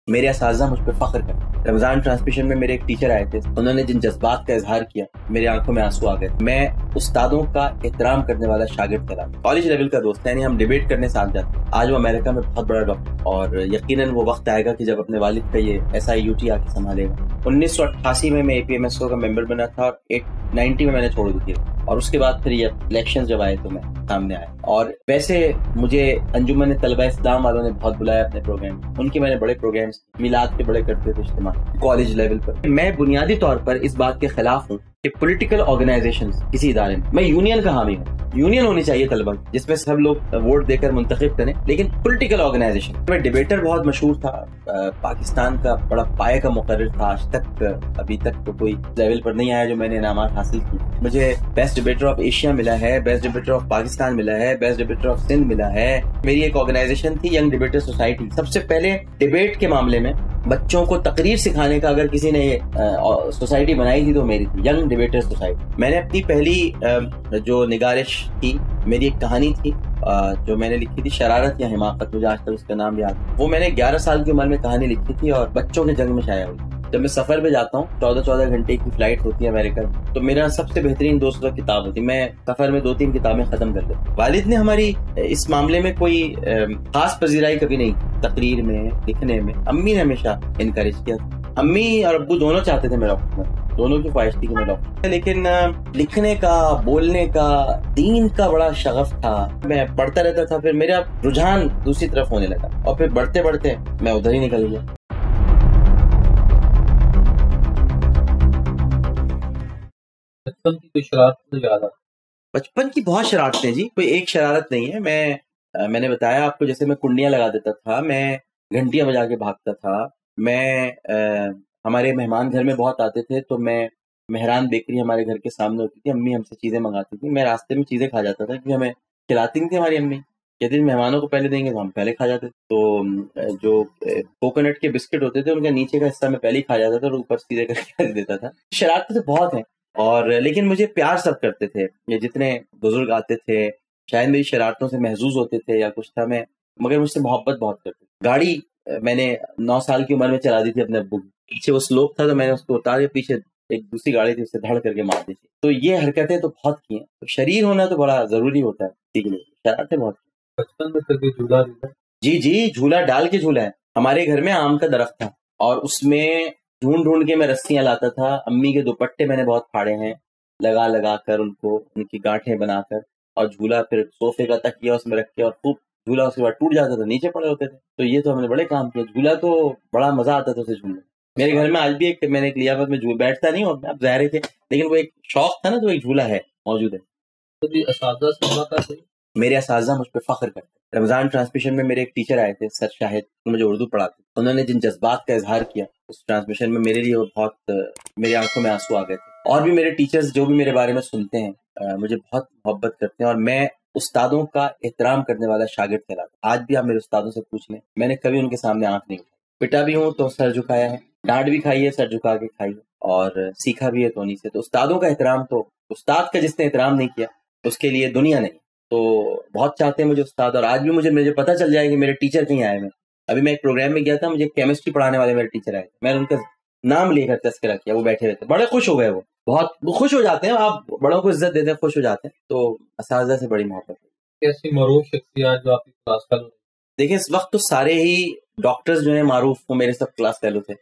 میرے اساتذہ مجھ پہ فخر کرتے. رمضان ٹرانسمیشن میں میرے ایک ٹیچر آئے تھے, انہوں نے جن جذبات کا اظہار کیا میری آنکھوں میں آنسو آ گئے. میں استادوں کا احترام کرنے والا شاگرد کہلاتا ہوں, کالج لیول کا دوست ہے, یعنی ہم ڈیبیٹ کرنے ساتھ جاتے ہیں. آج وہ امریکہ میں بہت بڑا ڈاکٹر, اور یقیناً وہ وقت آئے گا کہ جب اپنے والد کا یہ SIUT آ کے سنبھالے گا. 1988 میں APMSO کا ممبر بنا تھا, اور 90 میں نے چھوڑ دی تھی, اور اس کے بعد پھر یہ الیکشن جب آئے تو میں سامنے آیا. اور ویسے مجھے انجمن طلبہ اسلام والوں نے بہت بلایا اپنے پروگرام, ان کے میں نے بڑے پروگرامز میلاد کے بڑے کرتے تھے اجتماع کالج لیول پر. میں بنیادی طور پر اس بات کے خلاف ہوں کہ پولیٹیکل آرگنائزیشنز کسی ادارے میں یونین کا حامی ہوں. یونین ہونی چاہیے طلبہ جس میں سب لوگ ووٹ دے کر منتخب کریں, لیکن پولیٹیکل آرگنائزیشن میں ڈیبیٹر بہت مشہور تھا, پاکستان کا بڑا پائے کا مقرر تھا. آج تک ابھی تک تو کوئی لیول پر نہیں آیا جو میں نے انعامات حاصل کی. مجھے بیسٹ ڈیبیٹر آف ایشیا ملا ہے, بیسٹ ڈیبیٹر آف پاکستان ملا ہے, بیسٹ ڈیبیٹر آف سندھ ملا ہے. میری ایک آرگنائزیشن تھی ینگ ڈیبیٹر سوسائٹی. سب سے پہلے ڈیبیٹ کے معاملے میں بچوں کو تقریر سکھانے کا اگر کسی نے سوسائٹی بنائی تھی تو میری تھی, ینگ ڈیبیٹر سوسائٹی. میں نے اپنی پہلی جو نگارش تھی, میری ایک کہانی تھی جو میں نے لکھی تھی, شرارت یا حماقت, مجھے آج تک اس کا نام یاد ہے. وہ میں نے 11 سال کی عمر میں کہانی لکھی تھی اور بچوں کے جنگ میں شائع ہوئی. جب میں سفر پہ جاتا ہوں, 14 گھنٹے کی فلائٹ ہوتی ہے امریکہ میں, تو میرا سب سے بہترین دوست کا کتاب ہوتی ہے. میں سفر میں 2-3 کتابیں ختم کر دیتا ہوں. والد نے ہماری اس معاملے میں کوئی خاص پذیرائی کبھی نہیں کی, تقریر میں, لکھنے میں. امی نے ہمیشہ انکریج کیا. امی اور ابو دونوں چاہتے تھے میرا ڈاکٹر, دونوں کی خواہش تھی کہ میں ڈاکٹر, لیکن لکھنے کا, بولنے کا, دین کا بڑا شغف تھا. میں پڑھتا رہتا تھا, پھر میرا رجحان دوسری طرف ہونے لگا, اور پھر بڑھتے بڑھتے میں ادھر ہی نکل گیا. بچپن کی کوئی شرارت مجھے یاد آتی؟ بچپن کی بہت شرارتیں جی, کوئی ایک شرارت نہیں ہے. میں نے بتایا آپ کو, جیسے میں کنڈیاں لگا دیتا تھا, میں گھنٹیاں بجا کے بھاگتا تھا. میں ہمارے مہمان گھر میں بہت آتے تھے, تو میں مہران بیکری ہمارے گھر کے سامنے ہوتی تھی, امی ہم سے چیزیں منگاتی تھی, میں راستے میں چیزیں کھا جاتا تھا, کیونکہ ہمیں کھلاتی نہیں تھی ہماری امی. کہتے تھے مہمانوں کو پہلے دیں گے, تو ہم پہلے کھا جاتے. تو جو کوکونٹ کے بسکٹ ہوتے تھے ان کا نیچے کا حصہ میں پہلے ہی کھا جاتا تھا, اور اوپر سیدھے کر کے دیتا تھا. شرارتیں تو بہت ہیں, اور لیکن مجھے پیار سب کرتے تھے. یہ جتنے بزرگ آتے تھے شاید میری شرارتوں سے محظوظ ہوتے تھے یا کچھ تھا, مگر مجھ سے محبت بہت کرتے تھے. گاڑی میں نے 9 سال کی عمر میں چلا دی تھی اپنے ابو کی. پیچھے وہ سلوپ تھا تو میں نے اس کو اتار کے پیچھے ایک دوسری گاڑی تھی اسے دھڑ کر کے مار دی تھی. تو یہ حرکتیں تو بہت کی ہیں. تو شریر ہونا تو بڑا ضروری ہوتا ہے سیکھنے. شرارتیں بہت کی. بچپن میں کبھی جھولا لیا؟ جی, جھولا ڈال کے جھولا ہے. ہمارے گھر میں آم کا درخت تھا, اور اس میں ڈھونڈ ڈھونڈ کے میں رسیاں لاتا تھا. امی کے دوپٹے میں نے بہت پھاڑے ہیں, لگا لگا کر ان کو, ان کی گاٹھیں بنا کر, اور جھولا پھر صوفے کا تکیا اس میں رکھ کے, اور خوب جھولا اس کے بعد ٹوٹ جاتا تھا, نیچے پڑے ہوتے تھے. تو یہ تو ہم نے بڑے کام کیا. جھولا تو بڑا مزہ آتا تھا اسے جھولنے. میرے گھر میں آج بھی ایک میں نے ایک لیا, میں بیٹھتا نہیں ہوں, اب ظاہر ہے, لیکن وہ ایک شوق تھا نا, تو ایک جھولا ہے, موجود ہے. کبھی اساتذہ سے ملاقات ہوئی؟ میرے اساتذہ مجھ پہ فخر کرتے. رمضان ٹرانسمیشن میں میرے ایک ٹیچر آئے تھے, سر شاہد, مجھے اردو پڑھاتے. انہوں نے جن جذبات کا اظہار کیا اس ٹرانسمیشن میں, میرے لیے وہ بہت, میری آنکھوں میں آنسو آ گئے تھے. اور بھی میرے ٹیچرز جو بھی میرے بارے میں سنتے ہیں مجھے بہت محبت کرتے ہیں, اور میں استادوں کا احترام کرنے والا شاگرد کہلاتا ہوں. آج بھی آپ میرے استادوں سے پوچھ لیں, میں نے کبھی ان کے سامنے آنکھ نہیں اٹھائی. پٹا بھی ہوں تو سر جھکایا ہے, ڈانٹ بھی کھائی ہے سر جھکا کے کھائی ہے, اور سیکھا بھی ہے تو انہیں سے. تو استادوں کا احترام, تو استاد کا جس نے احترام نہیں کیا اس کے لیے دنیا نہیں. تو بہت چاہتے ہیں مجھے استاد, اور آج بھی مجھے پتہ چل جائے کہ میرے ٹیچر کہیں آئے. میں ابھی میں ایک پروگرام میں گیا تھا, مجھے کیمسٹری پڑھانے والے میرے ٹیچر آئے, میں نے ان کا نام لے کر تذکرہ کیا, وہ بیٹھے ہوئے تھے, بڑے خوش ہو گئے. وہ بہت خوش ہو جاتے ہیں, آپ بڑوں کو عزت دیتے ہیں, خوش ہو جاتے ہیں. تو اساتذہ سے بڑی محبت ہے. کیسی معروف شخصیات جو آپ کی کلاس فیلو؟ دیکھیں اس وقت تو سارے ہی ڈاکٹرز جو ہیں معروف, وہ میرے سب کلاس فیلو تھے.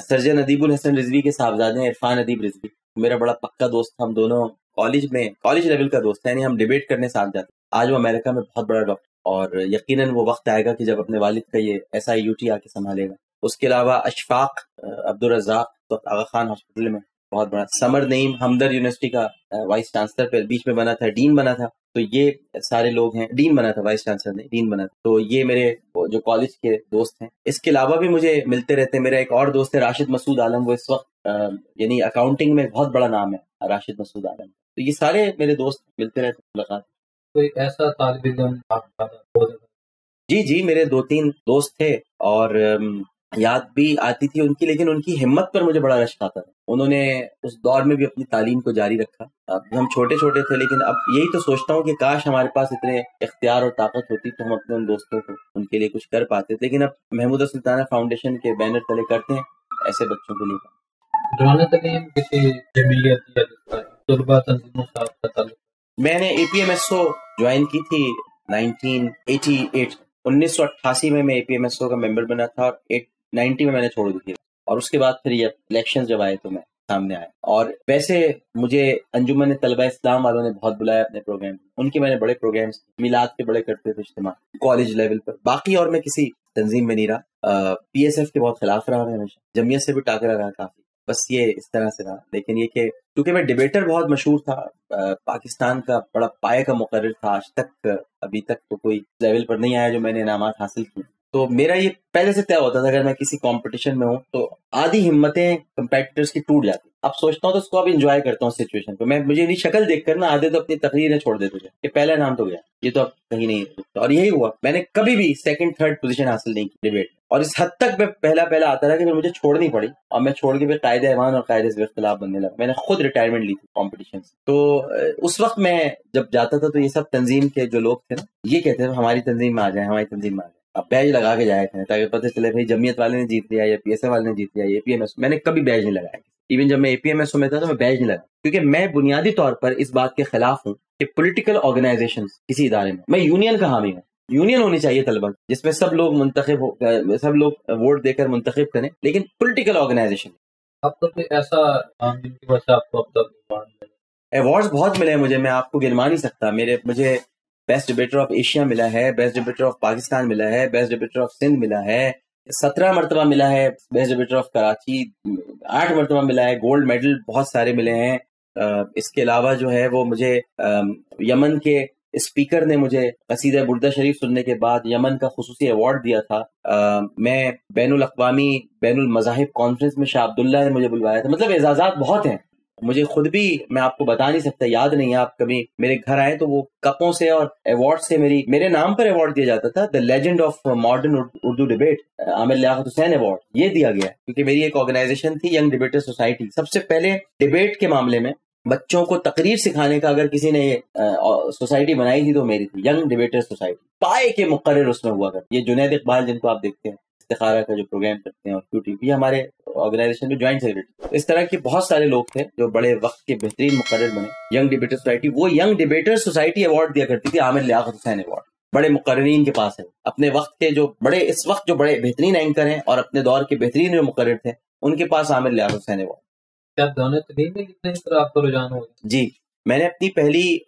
سرجن ادیب الحسن رضوی کے صاحبزادے ہیں عرفان ادیب رضوی, میرا بڑا پکا دوست تھا. ہم دونوں کالج لیول کا دوست ہے, یعنی ہم ڈیبیٹ کرنے ساتھ جاتے. آج وہ امریکہ میں بہت بڑا ڈاکٹر, اور یقیناً وہ وقت آئے گا کہ جب اپنے والد کا یہ SIUT آ کے سنبھالے گا. اس کے علاوہ اشفاق عبدالرزاق تو آغا خان ہاسپٹل میں بہت بڑا. سمر نعیم ہمدرد یونیورسٹی کا وائس چانسلر پہ بیچ میں بنا تھا, ڈین بنا تھا. تو یہ سارے لوگ ہیں. ڈین بنا تھا, وائس چانسلر نہیں, ڈین بنا تھا. تو یہ میرے جو کالج کے دوست ہیں. اس کے علاوہ بھی مجھے ملتے رہتے ہیں. میرا ایک اور دوست ہے راشد مسعود عالم, وہ اس وقت یعنی اکاؤنٹنگ میں بہت بڑا نام ہے, راشد مسعود عالم. تو یہ سارے میرے دوست ملتے رہتے ہیں, ملاقات. کوئی ایسا طالب علم آپ جی, میرے 2-3 دوست تھے, اور یاد بھی آتی تھی ان کی، لیکن ان کی ہمت پر مجھے بڑا رشک آتا تھا. انہوں نے اس دور میں بھی اپنی تعلیم کو جاری رکھا. اب ہم چھوٹے چھوٹے تھے، لیکن اب یہی تو سوچتا ہوں کہ کاش ہمارے پاس اتنے اختیار اور طاقت ہوتی تو ہم اپنے ان دوستوں کو ان کے لیے کچھ کر پاتے. لیکن اب محمودہ سلطانہ فاؤنڈیشن کے بینر تلے کرتے ہیں ایسے بچوں کے لیے. دوران تعلیم کسی جمعیت یا طلبہ تنظیموں سے آپ کا تعلق؟ میں نے A P M S O join کی تھی 1988. 1988 میں اے پی ایم ایس او کا ممبر بنا تھا، اور 90 میں نے چھوڑ دی تھی. اور اس کے بعد پھر یہ الیکشن جب آئے تو میں سامنے آیا. اور ویسے مجھے انجمن طلبہ اسلام والوں نے بہت بلایا اپنے پروگرام. ان کے میں نے بڑے پروگرامز، میلاد کے بڑے کرتے تھے اجتماع کالج لیول پر. باقی اور میں کسی تنظیم میں نہیں رہا. پی ایس ایف کے بہت خلاف رہا میں ہمیشہ، جمعیت سے بھی ٹاکرا رہا کافی. بس یہ اس طرح سے رہا. لیکن یہ کہ کیونکہ میں ڈیبیٹر بہت مشہور تھا، پاکستان کا بڑا پائے کا مقرر تھا، آج تک ابھی تک تو کوئی لیول پر نہیں آیا جو میں نے انعامات حاصل کی. تو میرا یہ پہلے سے طے ہوتا تھا اگر میں کسی کمپٹیشن میں ہوں تو آدھی ہمتیں کمپیٹیٹرز کی ٹوٹ جاتی. اب سوچتا ہوں تو اس کو اب انجوائے کرتا ہوں سچویشن کو. مجھے نہیں شکل دیکھ کر نا آدھے تو اپنی تقریریں چھوڑ دیتے تھے کہ پہلا نام تو گیا، یہ تو اب کہیں نہیں رکتا. اور یہی ہوا، میں نے کبھی بھی سیکنڈ تھرڈ پوزیشن حاصل نہیں کی ڈیبیٹ. اور اس حد تک میں پہلا آتا رہا کہ مجھے چھوڑنی پڑی، اور میں چھوڑ کے پھر قائد ایوان اور قائد حزب اختلاف بننے لگا. میں نے خود ریٹائرمنٹ لی تھی کمپٹیشن سے. تو اس وقت میں جب جاتا تھا تو یہ سب تنظیم کے جو لوگ تھے نا یہ کہتے تھے ہماری تنظیم میں آ جائیں، ہماری تنظیم میں آ جائیں. اب بیج لگا کے جایا کریں تاکہ پتہ چلے بھائی جمعیت والے نے جیت لیا یا پی ایس اے والے نے جیت لیا یا پی ایم ایس. میں نے کبھی بیج نہیں لگایا. ایون جب میں اے پی ایم ایس میں تھا تو میں بیج نہیں لگا، کیونکہ میں بنیادی طور پر اس بات کے خلاف ہوں کہ پولیٹیکل آرگنائزیشن کسی ادارے میں یونین کا حامی ہوں. یونین ہونی چاہیے طلبہ جس میں سب لوگ منتخب سب لوگ ووٹ دے کر منتخب کریں، لیکن پولیٹیکل آرگنائزیشن. آپ کو کوئی ایسا جن کی وجہ سے آپ کو اب تک ایوارڈز بہت ملے ہیں مجھے، میں آپ کو گنوا نہیں سکتا. مجھے بیسٹ ڈیبیٹر آف ایشیا ملا ہے، بیسٹ ڈیبیٹر آف پاکستان ملا ہے، بیسٹ ڈیبیٹر آف سندھ ملا ہے، 17 مرتبہ ملا ہے بیسٹ ڈیبیٹر آف کراچی، 8 مرتبہ ملا ہے. گولڈ میڈل بہت سارے ملے ہیں. اس کے علاوہ جو ہے وہ مجھے یمن کے اسپیکر نے مجھے قصیدہ بردہ شریف سننے کے بعد یمن کا خصوصی ایوارڈ دیا تھا. میں بین الاقوامی بین المذاہب کانفرنس میں شاہ عبداللہ نے مجھے بلوایا تھا. مطلب اعزازات بہت ہیں. مجھے خود بھی میں آپ کو بتا نہیں سکتا، یاد نہیں ہے. آپ کبھی میرے گھر آئے تو وہ کپوں سے اور ایوارڈ سے میرے نام پر ایوارڈ دیا جاتا تھا. The legend of modern Urdu debate, Aamir Liaquat Hussain award, یہ دیا گیا کیونکہ میری ایک آرگنائزیشن تھی ینگ ڈیبیٹر سوسائٹی. سب سے پہلے ڈیبیٹ کے معاملے میں بچوں کو تقریر سکھانے کا اگر کسی نے سوسائٹی بنائی تھی تو میری تھی، ینگ ڈیبیٹر سوسائٹی. پائے کے مقرر اس میں ہوا کرتے. یہ جنید اقبال جن کو آپ دیکھتے ہیں استخارہ کا جو پروگرام کرتے ہیں اور QT، یہ ہمارے آرگنائزیشن میں جوائنٹ سیکرٹری. اس طرح کے بہت سارے لوگ تھے جو بڑے وقت کے بہترین مقرر بنے. ینگ ڈیبیٹر سوسائٹی، وہ ینگ ڈیبیٹر سوسائٹی ایوارڈ دیا کرتی تھی. عامر لیاقت حسین ایوارڈ بڑے مقررین کے پاس ہے، اپنے وقت کے جو بڑے اس وقت جو بڑے بہترین اینکر ہیں اور اپنے دور کے بہترین جو مقرر تھے ان کے پاس عامر لیاقت حسین ایوارڈ. کیا دونوں تدین میں کتنے طرح آپ کا رجحان ہو؟ جی، میں نے اپنی پہلی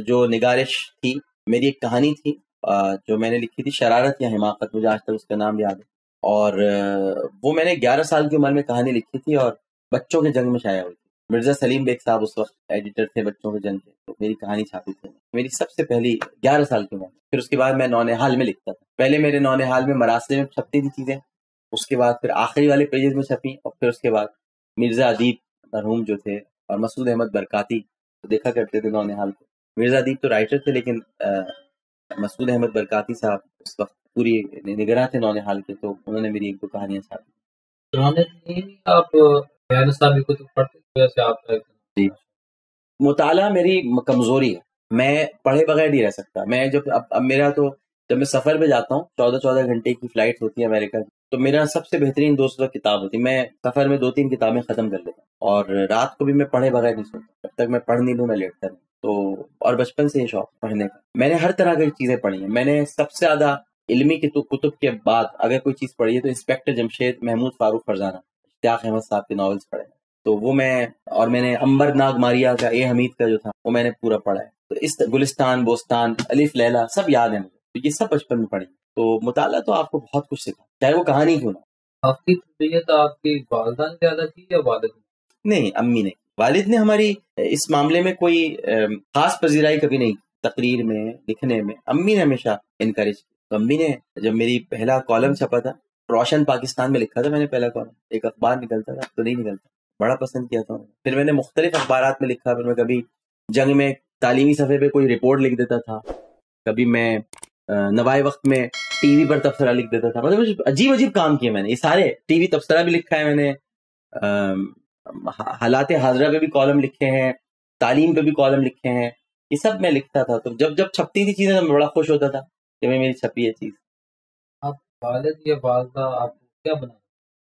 جو نگارش تھی، میری ایک کہانی تھی جو میں نے لکھی تھی، شرارت یا حماقت، مجھے آج تک اس کا نام یاد ہے. اور وہ میں نے 11 سال کی عمر میں کہانی لکھی تھی اور بچوں کے جنگ میں شائع ہوئی تھی. مرزا سلیم بیگ صاحب اس وقت ایڈیٹر تھے بچوں کے جنگ کے، تو میری کہانی چھاپی تھی میری سب سے پہلی 11 سال کی عمر. پھر اس کے بعد میں نونحال میں لکھتا تھا. پہلے میرے نونحال میں مراسلے میں چھپتی تھی چیزیں، اس کے بعد پھر آخری والے پیجز میں چھپی، اور پھر اس کے بعد مرزا ادیب مرحوم جو تھے اور مسعود احمد برکاتی دیکھا کرتے تھے نونحال کو. مرزا ادیب تو رائٹر تھے، لیکن مسعود احمد برکاتی صاحب اس وقت پوری نگراں تھے نونحال کے، تو انہوں نے میری ایک دو کہانیاں چھاپی. آپ غیر نصابی کتب پڑھتے ویسے آپ کا؟ جی، مطالعہ میری کمزوری ہے، میں پڑھے بغیر نہیں رہ سکتا. میں اب میرا تو جب میں سفر پہ جاتا ہوں 14 گھنٹے کی فلائٹ ہوتی ہے امریکہ کی، تو میرا سب سے بہترین دوست کتاب ہوتی ہے. میں سفر میں 2-3 کتابیں ختم کر لیتا ہوں، اور رات کو بھی میں پڑھے بغیر نہیں سوتا. جب تک میں پڑھ نہیں لوں میں لیٹتا نہیں. تو اور بچپن سے یہ شوق پڑھنے کا. میں نے ہر طرح کی چیزیں پڑھی ہیں. میں نے سب سے زیادہ علمی کتب کے بعد اگر کوئی چیز پڑھی ہے تو انسپیکٹر جمشید محمود فاروق فرزانہ، اشتیاق احمد صاحب کے ناولز پڑھے ہیں. تو وہ میں نے امبر ناگ ماریا کا اے حمید کا جو تھا وہ میں نے پورا پڑھا ہے. تو اس گلستان، بوستان، الف لیلا سب یاد ہیں مجھے. تو یہ سب بچپن میں پڑھی. تو مطالعہ تو آپ کو بہت کچھ سکھا، چاہے وہ کہانی کیوں نہ. آپ کی تربیت آپ کی والدہ نے زیادہ کی یا والد نے؟ نہیں، امی نے. والد نے ہماری اس معاملے میں کوئی خاص پذیرائی کبھی نہیں کی. تقریر میں، لکھنے میں امی نے ہمیشہ انکریج کی. تو امی نے جب میری پہلا کالم چھپا تھا، روشن پاکستان میں لکھا تھا میں نے پہلا کالم، ایک اخبار نکلتا تھا تو نہیں نکلتا، بڑا پسند کیا تھا. پھر میں نے مختلف اخبارات میں لکھا. پھر میں کبھی جنگ میں تعلیمی صفحے پہ کوئی رپورٹ لکھ دیتا تھا، کبھی میں نوائے وقت میں ٹی وی پر تبصرہ لکھ دیتا تھا. مطلب عجیب عجیب کام کیے میں نے. یہ سارے ٹی وی تبصرہ بھی لکھا ہے میں نے, حالات حاضرہ پہ بھی کالم لکھے ہیں, تعلیم پہ بھی کالم لکھے ہیں, یہ سب میں لکھتا تھا. تو جب چھپتی تھی چیزیں تو میں بڑا خوش ہوتا تھا کہ میری چھپی ہے چیز. آپ والد یا والدہ آپ کو کیا بنا؟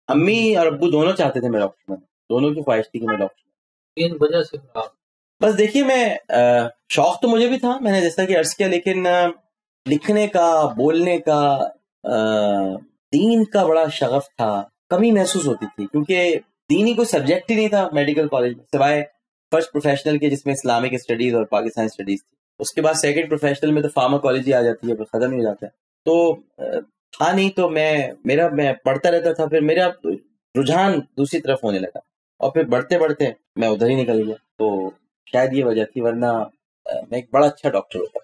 امی اور ابو دونوں چاہتے تھے میں ڈاکٹر بنوں, دونوں کی خواہش تھی کہ میں ڈاکٹر بنوں. کن وجہ سے آپ؟ بس دیکھیے, میں شوق تو مجھے بھی تھا, میں نے جیسا کہ عرض کیا, لیکن لکھنے کا, بولنے کا, دین کا بڑا شغف تھا. کمی محسوس ہوتی تھی کیونکہ دینی کوئی سبجیکٹ ہی نہیں تھا میڈیکل کالج میں, سوائے فرسٹ پروفیشنل کے جس میں اسلامک اسٹڈیز اور پاکستانی اسٹڈیز تھی. اس کے بعد سیکنڈ پروفیشنل میں تو فارماکالوجی آ جاتی ہے, پھر ختم ہی ہو جاتا ہے. تو تھا نہیں, تو میں پڑھتا رہتا تھا. پھر میرا رجحان دوسری طرف ہونے لگا اور پھر بڑھتے بڑھتے میں ادھر ہی نکل گیا. تو شاید یہ وجہ تھی, ورنہ میں ایک بڑا اچھا ڈاکٹر ہوتا.